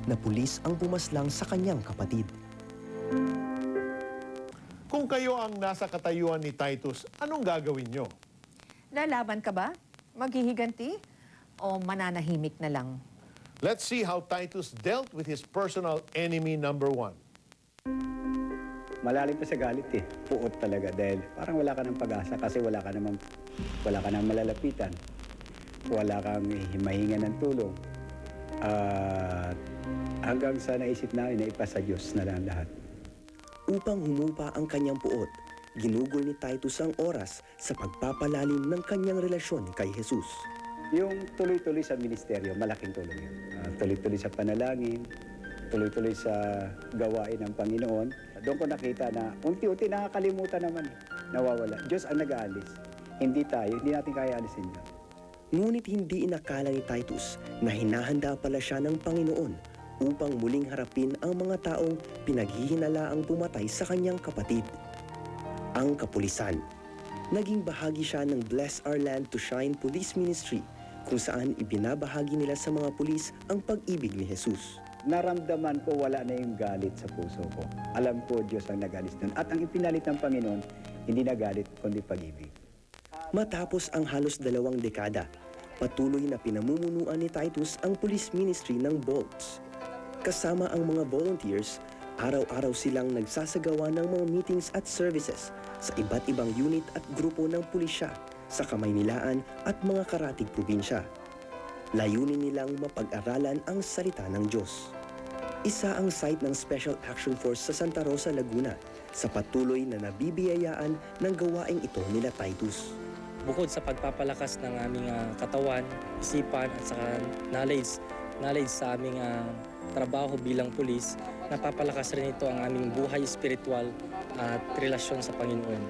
na pulis ang pumaslang sa kanyang kapatid. Kung kayo ang nasa katayuan ni Titus, anong gagawin nyo? Lalaban ka ba? Maghihiganti? O mananahimik na lang? Let's see how Titus dealt with his personal enemy number 1. Malalim pa sa galit eh. Puot talaga dahil parang wala ka ng pag-asa kasi wala ka nang malalapitan. Wala kang mahinga ng tulong. At hanggang sa naisip namin na ipasa Diyos na lang lahat. Upang humupa ang kanyang puot, ginugol ni Titus ang oras sa pagpapalalim ng kanyang relasyon kay Jesus. Yung tuloy-tuloy sa ministeryo, malaking tulong yun. Tuloy-tuloy sa panalangin, tuloy-tuloy sa gawain ng Panginoon. Doon ko nakita na unti-unti nakakalimutan naman, nawawala. Diyos ang nag-aalis. Hindi tayo, hindi natin kaya alisin yun. Ngunit hindi inakala ni Titus na hinahanda pala siya ng Panginoon upang muling harapin ang mga taong pinaghihinalaang pumatay sa kanyang kapatid. Ang kapulisan. Naging bahagi siya ng Bless Our Land to Shine Police Ministry, kung saan ibinabahagi nila sa mga pulis ang pag-ibig ni Jesus. Naramdaman ko wala na yung galit sa puso ko. Alam ko Diyos ang nag-alis nun. At ang ipinalit ng Panginoon, hindi na galit, kundi pag-ibig. Matapos ang halos 2 dekada, patuloy na pinamumunuan ni Titus ang police ministry ng Bolts. Kasama ang mga volunteers, araw-araw silang nagsasagawa ng mga meetings at services sa iba't ibang unit at grupo ng pulisya sa Kamaynilaan at mga karatig probinsya. Layunin nilang mapag-aralan ang salita ng Diyos. Isa ang site ng Special Action Force sa Santa Rosa, Laguna sa patuloy na nabibiyayaan ng gawaing ito nila Titus. Bukod sa pagpapalakas ng aming katawan, isipan at saka knowledge sa aming trabaho bilang pulis, napapalakas rin ito ang aming buhay espiritual at relasyon sa Panginoon.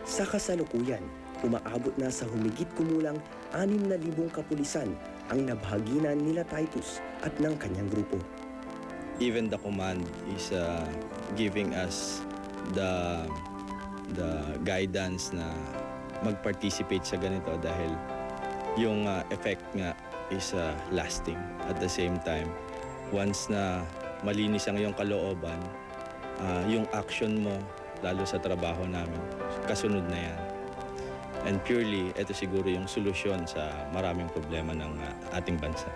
Sa kasalukuyan, umaabot na sa humigit kumulang 6,000 kapulisan ang nabahaginan nila Titus at ng kanyang grupo. Even the command is giving us the guidance na mag-participate sa ganito dahil yung effect nga is lasting. At the same time, once na malinis ang iyong kalooban, yung action mo, lalo sa trabaho namin, kasunod na yan. And purely, ito siguro yung solusyon sa maraming problema ng ating bansa.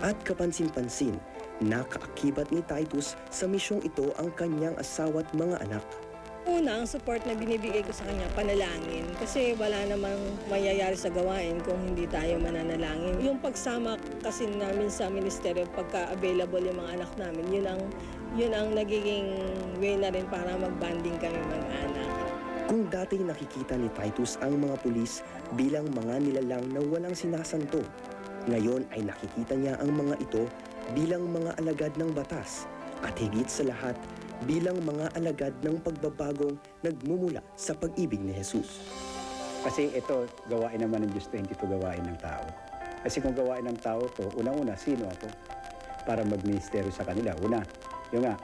At kapansin-pansin, nakaakibat ni Titus sa misyong ito ang kanyang asawa at mga anak. Una, ang support na binibigay ko sa kanya, panalangin. Kasi wala namang mayayari sa gawain kung hindi tayo mananalangin. Yung pagsama kasi namin sa ministeryo, pagka-available yung mga anak namin, yun ang nagiging way na rin para mag-banding kami mga anak. Kung dati nakikita ni Titus ang mga pulis bilang mga nilalang na walang sinasanto, ngayon ay nakikita niya ang mga ito bilang mga alagad ng batas at higit sa lahat bilang mga alagad ng pagbabagong nagmumula sa pag-ibig ni Jesus. Kasi ito, gawain naman ng Diyos to, hindi ito gawain ng tao. Kasi kung gawain ng tao to, unang-una, sino ako? Para mag-ministeryo sa kanila. Una, yung nga,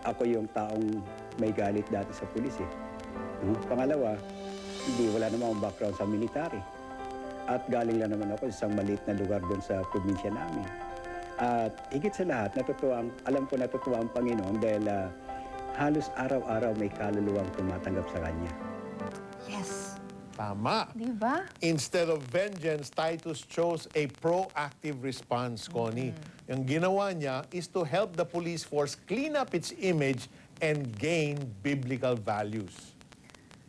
ako yung taong may galit dati sa pulis eh. Pangalawa, wala naman akong background sa military. At galing lang naman ako sa isang maliit na lugar doon sa probinsya namin. At higit sa lahat, alam ko natutuwa ang Panginoon dahil halos araw-araw may kaluluwang tumatanggap sa Kanya. Yes. Tama. Di ba? Instead of vengeance, Titus chose a proactive response, Connie. Yung ginawa niya is to help the police force clean up its image and gain biblical values.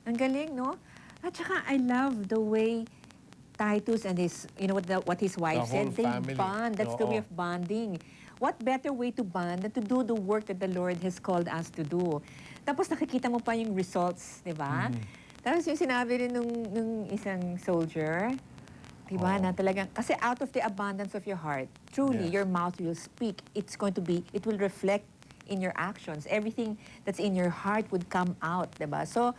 Ang galing, no? At saka, I love the way Titus and his, what his wife The whole said, they family. bond. That's the way Oo. of bonding. What better way to bond than to do the work that the Lord has called us to do? Tapos nakikita mo pa yung results, di ba? Tapos yung sinabi rin nung isang soldier, di ba, na talagang, kasi out of the abundance of your heart, truly, Yes. your mouth will speak. It will reflect in your actions. Everything that's in your heart would come out, di ba? So,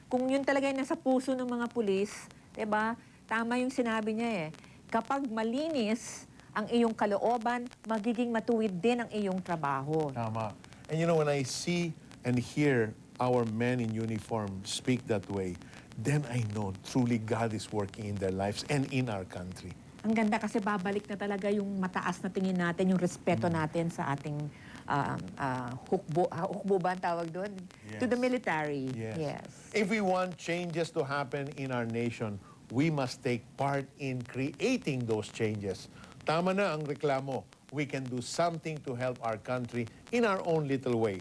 kung yun talaga yung nasa puso ng mga pulis, di ba, tama yung sinabi niya eh. Kapag malinis ang iyong kalooban, magiging matuwid din ang iyong trabaho. Tama. And you know, when I see and hear our men in uniform speak that way, then I know truly God is working in their lives and in our country. Ang ganda kasi babalik na talaga yung mataas na tingin natin, yung respeto natin sa ating hukbo ba ang tawag doon? To the Yes. military. Yes. If we want changes to happen in our nation, we must take part in creating those changes. Tama na ang reklamo. We can do something to help our country in our own little way.